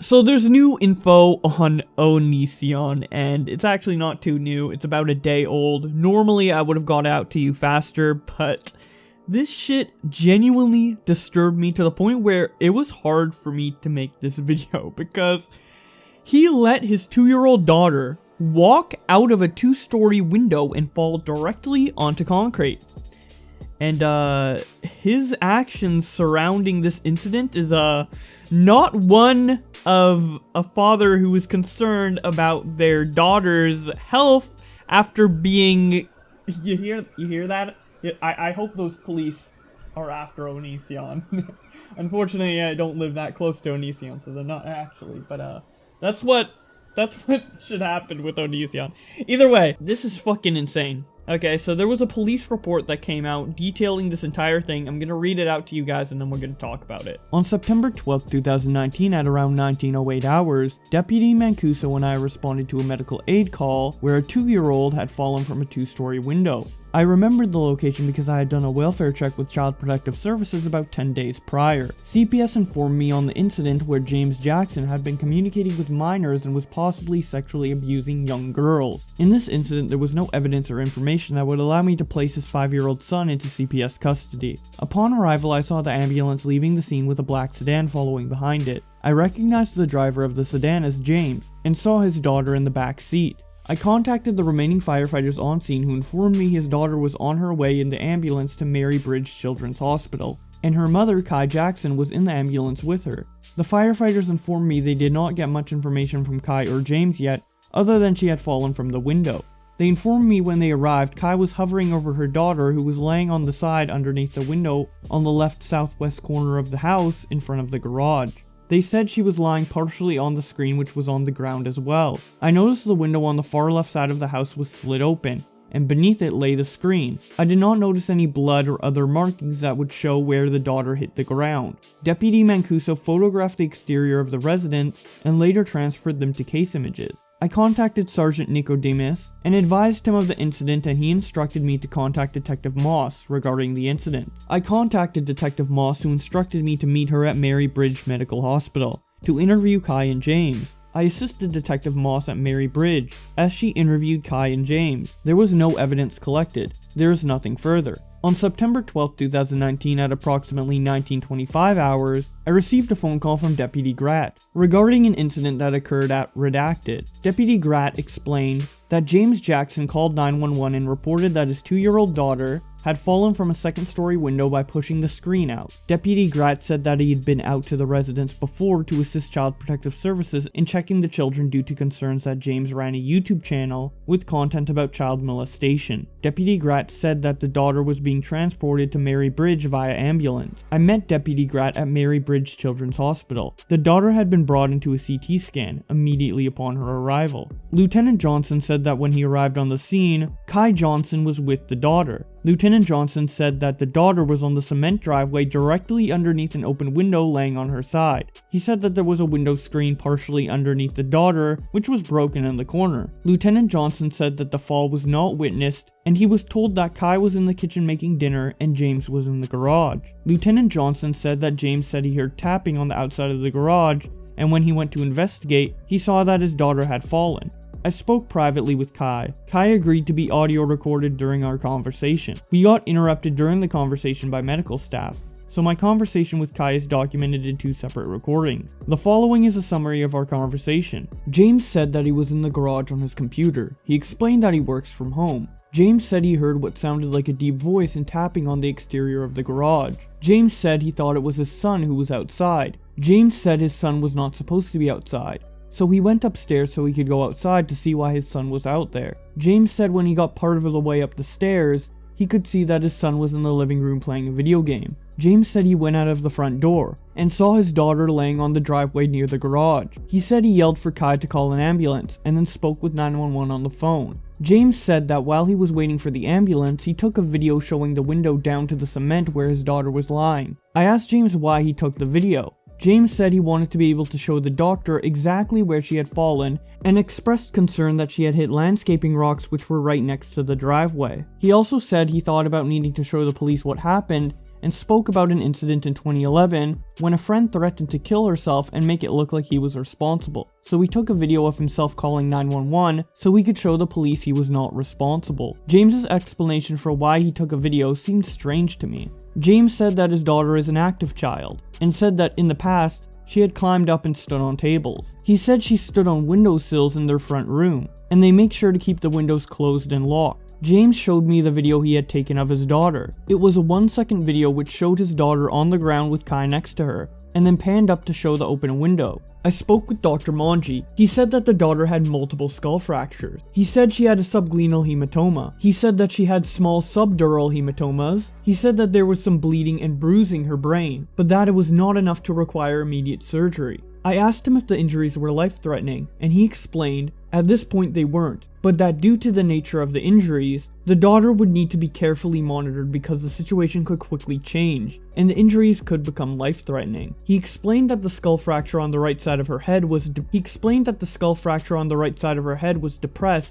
So there's new info on Onision, and it's actually not too new. It's about a day old. Normally I would have got out to you faster, but this shit genuinely disturbed me to the point where it was hard for me to make this video because he let his 2-year-old daughter walk out of a 2-story window and fall directly onto concrete. And his actions surrounding this incident is not one of a father who is concerned about their daughter's health after being... You hear that? I hope those police are after Onision. Unfortunately, I don't live that close to Onision, so they're not actually, but that's what should happen with Onision. Either way, this is fucking insane. Okay, so there was a police report that came out detailing this entire thing. I'm gonna read it out to you guys and then we're gonna talk about it. On September 12th, 2019 at around 19:08 hours, Deputy Mancuso and I responded to a medical aid call where a 2-year-old had fallen from a 2-story window. I remembered the location because I had done a welfare check with Child Protective Services about 10 days prior. CPS informed me on the incident where James Jackson had been communicating with minors and was possibly sexually abusing young girls. In this incident, there was no evidence or information that would allow me to place his 5-year-old son into CPS custody. Upon arrival, I saw the ambulance leaving the scene with a black sedan following behind it. I recognized the driver of the sedan as James, and saw his daughter in the back seat. I contacted the remaining firefighters on scene who informed me his daughter was on her way in the ambulance to Mary Bridge Children's Hospital, and her mother, Kai Jackson, was in the ambulance with her. The firefighters informed me they did not get much information from Kai or James yet, other than she had fallen from the window. They informed me when they arrived, Kai was hovering over her daughter who was laying on the side underneath the window on the left southwest corner of the house in front of the garage. They said she was lying partially on the screen, which was on the ground as well. I noticed the window on the far left side of the house was slit open, and beneath it lay the screen. I did not notice any blood or other markings that would show where the daughter hit the ground. Deputy Mancuso photographed the exterior of the residence and later transferred them to case images. I contacted Sergeant Nicodemus and advised him of the incident, and he instructed me to contact Detective Moss regarding the incident. I contacted Detective Moss, who instructed me to meet her at Mary Bridge Medical Hospital to interview Kai and James. I assisted Detective Moss at Mary Bridge as she interviewed Kai and James. There was no evidence collected. There is nothing further. On September 12, 2019 at approximately 19:25 hours, I received a phone call from Deputy Gratt regarding an incident that occurred at Redacted. Deputy Gratt explained that James Jackson called 911 and reported that his 2-year-old daughter had fallen from a 2nd-story window by pushing the screen out. Deputy Gratt said that he had been out to the residence before to assist Child Protective Services in checking the children due to concerns that James ran a YouTube channel with content about child molestation. Deputy Gratt said that the daughter was being transported to Mary Bridge via ambulance. I met Deputy Gratt at Mary Bridge Children's Hospital. The daughter had been brought into a CT scan immediately upon her arrival. Lieutenant Johnson said that when he arrived on the scene, Kai Johnson was with the daughter. Lieutenant Johnson said that the daughter was on the cement driveway directly underneath an open window laying on her side. He said that there was a window screen partially underneath the daughter, which was broken in the corner. Lieutenant Johnson said that the fall was not witnessed, and he was told that Kai was in the kitchen making dinner and James was in the garage. Lieutenant Johnson said that James said he heard tapping on the outside of the garage, and when he went to investigate, he saw that his daughter had fallen. I spoke privately with Kai. Kai agreed to be audio recorded during our conversation. We got interrupted during the conversation by medical staff, so my conversation with Kai is documented in 2 separate recordings. The following is a summary of our conversation. James said that he was in the garage on his computer. He explained that he works from home. James said he heard what sounded like a deep voice and tapping on the exterior of the garage. James said he thought it was his son who was outside. James said his son was not supposed to be outside, so he went upstairs so he could go outside to see why his son was out there. James said when he got part of the way up the stairs, he could see that his son was in the living room playing a video game. James said he went out of the front door and saw his daughter laying on the driveway near the garage. He said he yelled for Kai to call an ambulance and then spoke with 911 on the phone. James said that while he was waiting for the ambulance, he took a video showing the window down to the cement where his daughter was lying. I asked James why he took the video. James said he wanted to be able to show the doctor exactly where she had fallen and expressed concern that she had hit landscaping rocks which were right next to the driveway. He also said he thought about needing to show the police what happened and spoke about an incident in 2011 when a friend threatened to kill herself and make it look like he was responsible. So he took a video of himself calling 911 so he could show the police he was not responsible. James's explanation for why he took a video seemed strange to me. James said that his daughter is an active child, and said that in the past, she had climbed up and stood on tables. He said she stood on windowsills in their front room, and they make sure to keep the windows closed and locked. James showed me the video he had taken of his daughter. It was a 1-second video which showed his daughter on the ground with Kai next to her, and then panned up to show the open window. I spoke with Dr. Manji. He said that the daughter had multiple skull fractures. He said she had a subglenal hematoma. He said that she had small subdural hematomas. He said that there was some bleeding and bruising her brain, but that it was not enough to require immediate surgery. I asked him if the injuries were life-threatening, and he explained at this point they weren't, but that due to the nature of the injuries, the daughter would need to be carefully monitored because the situation could quickly change, and the injuries could become life-threatening. He explained that the skull fracture on the right side of her head was depressed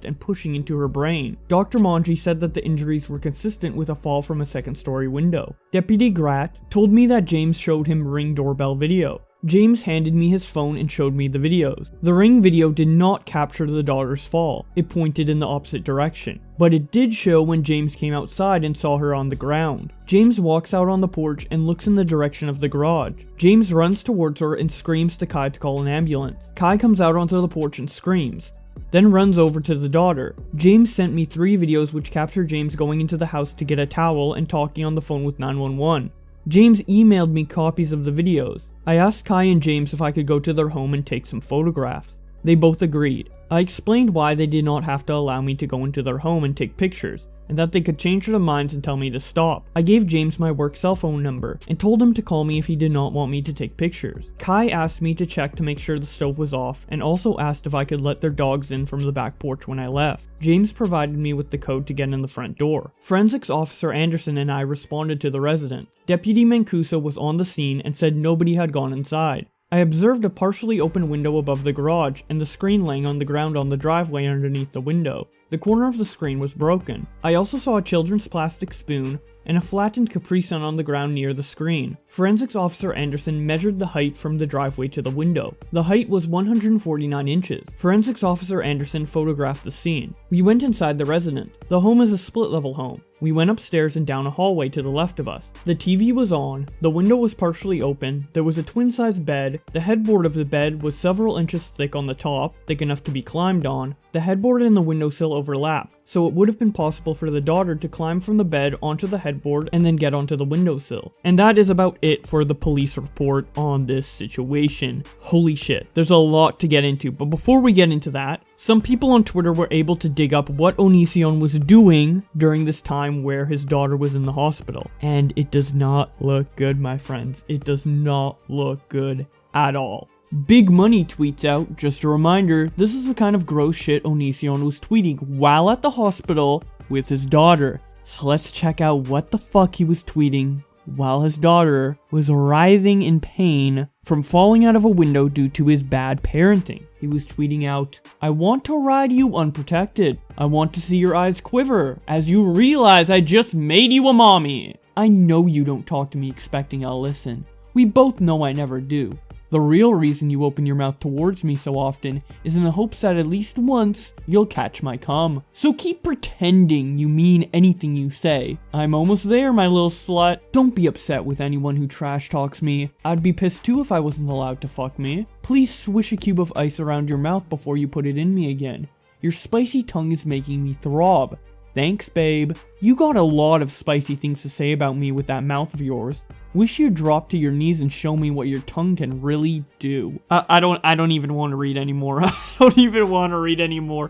and pushing into her brain. Dr. Manji said that the injuries were consistent with a fall from a second-story window. Deputy Gratt told me that James showed him Ring doorbell video. James handed me his phone and showed me the videos. The Ring video did not capture the daughter's fall. It pointed in the opposite direction. But it did show when James came outside and saw her on the ground. James walks out on the porch and looks in the direction of the garage. James runs towards her and screams to Kai to call an ambulance. Kai comes out onto the porch and screams, then runs over to the daughter. James sent me 3 videos which capture James going into the house to get a towel and talking on the phone with 911. James emailed me copies of the videos. I asked Kai and James if I could go to their home and take some photographs. They both agreed. I explained why they did not have to allow me to go into their home and take pictures, and that they could change their minds and tell me to stop. I gave James my work cell phone number, and told him to call me if he did not want me to take pictures. Kai asked me to check to make sure the stove was off, and also asked if I could let their dogs in from the back porch when I left. James provided me with the code to get in the front door. Forensics Officer Anderson and I responded to the resident. Deputy Mancuso was on the scene and said nobody had gone inside. I observed a partially open window above the garage and the screen laying on the ground on the driveway underneath the window. The corner of the screen was broken. I also saw a children's plastic spoon and a flattened Capri Sun on the ground near the screen. Forensics Officer Anderson measured the height from the driveway to the window. The height was 149 inches. Forensics Officer Anderson photographed the scene. We went inside the residence. The home is a split-level home. We went upstairs and down a hallway to the left of us. The TV was on, the window was partially open, there was a twin-size bed, the headboard of the bed was several inches thick on the top, thick enough to be climbed on. The headboard and the windowsill overlapped, so it would have been possible for the daughter to climb from the bed onto the headboard and then get onto the windowsill. And that is about it for the police report on this situation. Holy shit, there's a lot to get into, but before we get into that, some people on Twitter were able to dig up what Onision was doing during this time where his daughter was in the hospital. And it does not look good, my friends. It does not look good at all. Big Money tweets out, just a reminder, this is the kind of gross shit Onision was tweeting while at the hospital with his daughter. So let's check out what the fuck he was tweeting while his daughter was writhing in pain from falling out of a window due to his bad parenting. He was tweeting out, "I want to ride you unprotected. I want to see your eyes quiver as you realize I just made you a mommy. I know you don't talk to me expecting I'll listen. We both know I never do. The real reason you open your mouth towards me so often is in the hopes that at least once you'll catch my cum. So keep pretending you mean anything you say. I'm almost there, my little slut. Don't be upset with anyone who trash talks me. I'd be pissed too if I wasn't allowed to fuck me. Please swish a cube of ice around your mouth before you put it in me again. Your spicy tongue is making me throb. Thanks, babe. You got a lot of spicy things to say about me with that mouth of yours. Wish you'd drop to your knees and show me what your tongue can really do." I don't even want to read anymore. I don't even want to read anymore.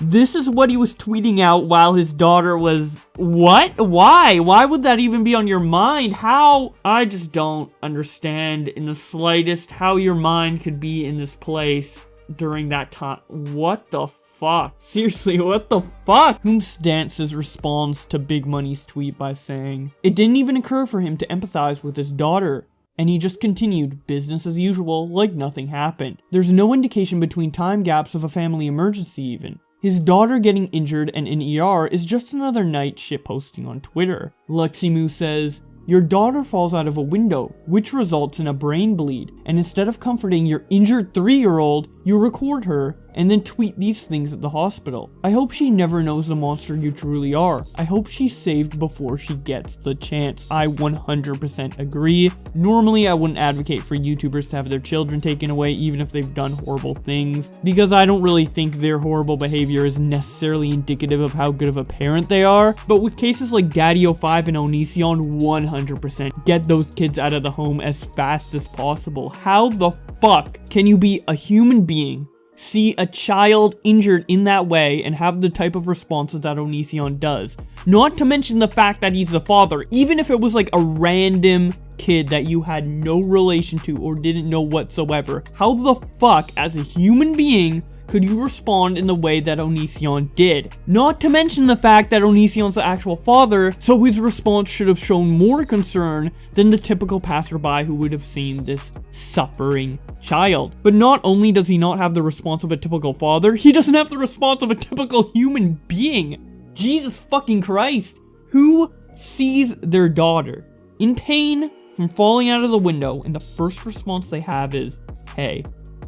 This is what he was tweeting out while his daughter was... What? Why? Why would that even be on your mind? How? I just don't understand in the slightest how your mind could be in this place during that time. What the fuck? Seriously, what the fuck? Whomstances responds to Big Money's tweet by saying, "It didn't even occur for him to empathize with his daughter." And he just continued, business as usual, like nothing happened. There's no indication between time gaps of a family emergency even. His daughter getting injured and in ER is just another night shitposting on Twitter. Leximu says, Your daughter falls out of a window, which results in a brain bleed, and instead of comforting your injured 3-year-old, you record her and then tweet these things at the hospital. I hope she never knows the monster you truly are. I hope she's saved before she gets the chance. I 100% agree. Normally, I wouldn't advocate for YouTubers to have their children taken away even if they've done horrible things, because I don't really think their horrible behavior is necessarily indicative of how good of a parent they are. But with cases like Daddy05 and Onision, 100% get those kids out of the home as fast as possible. How the fuck can you be a human being, see a child injured in that way, and have the type of responses that Onision does? Not to mention the fact that he's the father. Even if it was like a random kid that you had no relation to or didn't know whatsoever, how the fuck, as a human being, could you respond in the way that Onision did? Not to mention the fact that Onision's the actual father, so his response should have shown more concern than the typical passerby who would have seen this suffering child. But not only does he not have the response of a typical father, he doesn't have the response of a typical human being. Jesus fucking Christ. Who sees their daughter in pain from falling out of the window and the first response they have is, hey,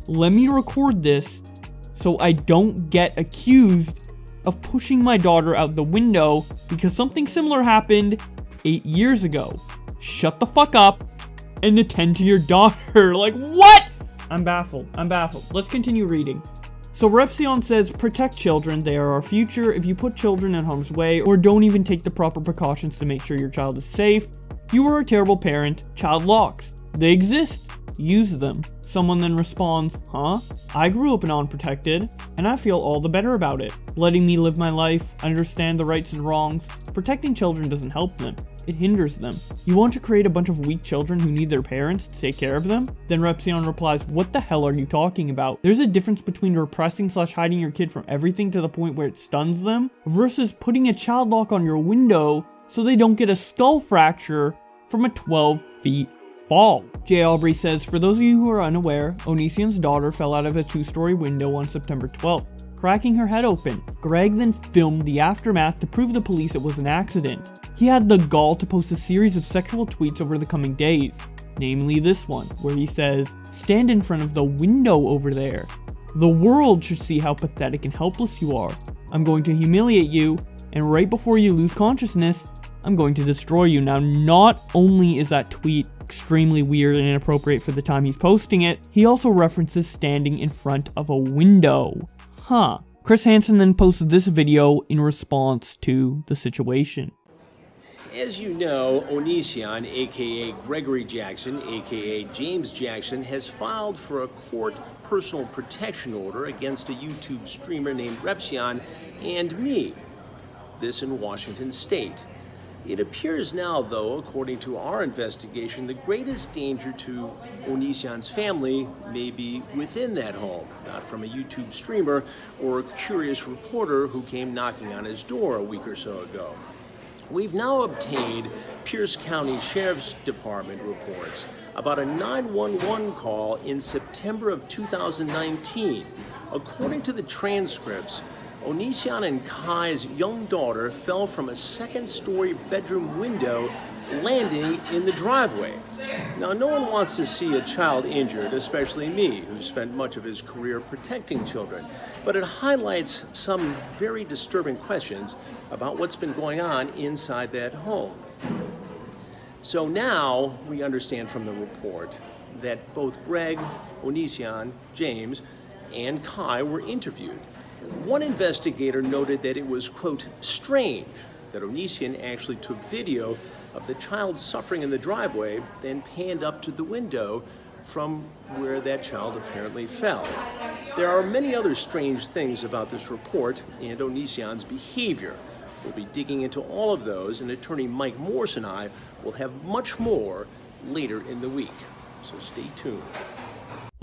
let me record this so I don't get accused of pushing my daughter out the window because something similar happened 8 years ago. Shut the fuck up and attend to your daughter. Like, what? I'm baffled. Let's continue reading. So Repsion says, protect children, they are our future. If you put children in harm's way or don't even take the proper precautions to make sure your child is safe, you are a terrible parent. Child locks. They exist. Use them. Someone then responds, huh? I grew up unprotected, and I feel all the better about it. Letting me live my life, understand the rights and wrongs. Protecting children doesn't help them. It hinders them. You want to create a bunch of weak children who need their parents to take care of them? Then Repsion replies, what the hell are you talking about? There's a difference between repressing/hiding your kid from everything to the point where it stuns them versus putting a child lock on your window so they don't get a skull fracture from a 12 feet fall. Jay Aubrey says, for those of you who are unaware, Onision's daughter fell out of a 2-story window on September 12th, cracking her head open. Greg then filmed the aftermath to prove to the police it was an accident. He had the gall to post a series of sexual tweets over the coming days, namely this one, where he says, stand in front of the window over there. The world should see how pathetic and helpless you are. I'm going to humiliate you, and right before you lose consciousness, I'm going to destroy you. Now, not only is that tweet extremely weird and inappropriate for the time he's posting it, he also references standing in front of a window. Huh. Chris Hansen then posted this video in response to the situation. As you know, Onision, aka Gregory Jackson, aka James Jackson, has filed for a court personal protection order against a YouTube streamer named Repsion and me. This in Washington State. It appears now, though, according to our investigation, the greatest danger to Onision's family may be within that home, not from a YouTube streamer or a curious reporter who came knocking on his door a week or so ago. We've now obtained Pierce County Sheriff's Department reports about a 911 call in September of 2019. According to the transcripts, Onision and Kai's young daughter fell from a second-story bedroom window, landing in the driveway. Now, no one wants to see a child injured, especially me, who spent much of his career protecting children. But it highlights some very disturbing questions about what's been going on inside that home. So now we understand from the report that both Greg, Onision, James, and Kai were interviewed. One investigator noted that it was, quote, strange that Onision actually took video of the child suffering in the driveway, then panned up to the window from where that child apparently fell. There are many other strange things about this report and Onision's behavior. We'll be digging into all of those, and attorney Mike Morse and I will have much more later in the week. So stay tuned.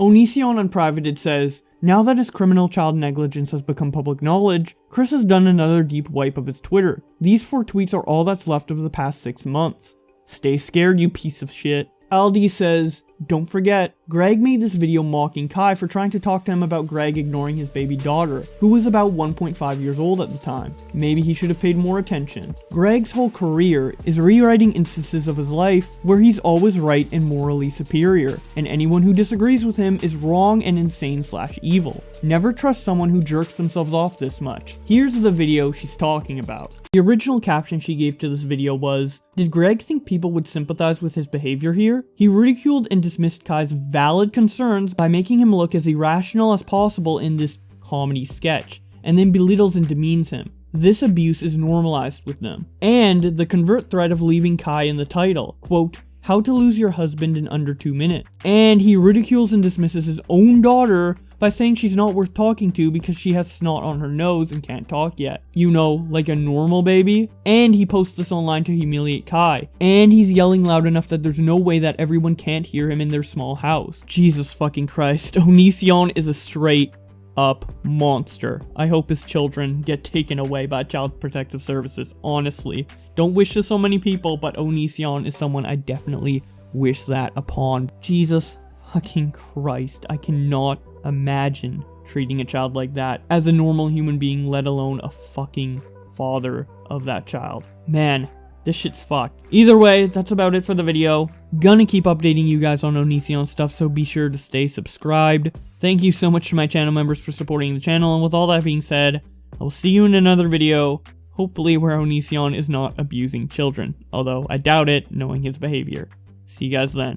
Onision Unprivated says, now that his criminal child negligence has become public knowledge, Chris has done another deep wipe of his Twitter. These 4 tweets are all that's left of the past 6 months. Stay scared, you piece of shit. Aldi says, don't forget, Greg made this video mocking Kai for trying to talk to him about Greg ignoring his baby daughter, who was about 1.5 years old at the time. Maybe he should have paid more attention. Greg's whole career is rewriting instances of his life where he's always right and morally superior, and anyone who disagrees with him is wrong and insane/evil. Never trust someone who jerks themselves off this much. Here's the video she's talking about. The original caption she gave to this video was, "Did Greg think people would sympathize with his behavior here? He ridiculed and dismissed Kai's valid concerns by making him look as irrational as possible in this comedy sketch, and then belittles and demeans him. This abuse is normalized with them." And the convert thread of leaving Kai in the title, quote, "How to lose your husband in under 2 minutes." And he ridicules and dismisses his own daughter by saying she's not worth talking to because she has snot on her nose and can't talk yet. You know, like a normal baby. And he posts this online to humiliate Kai. And he's yelling loud enough that there's no way that everyone can't hear him in their small house. Jesus fucking Christ. Onision is a straight up monster. I hope his children get taken away by Child Protective Services, honestly. Don't wish this on many people, but Onision is someone I definitely wish that upon. Jesus fucking Christ. I cannot imagine treating a child like that as a normal human being, let alone a fucking father of that child. Man, this shit's fucked. Either way, that's about it for the video. Gonna keep updating you guys on Onision stuff, so be sure to stay subscribed. Thank you so much to my channel members for supporting the channel, and with all that being said, I will see you in another video, hopefully where Onision is not abusing children, although I doubt it, knowing his behavior. See you guys then.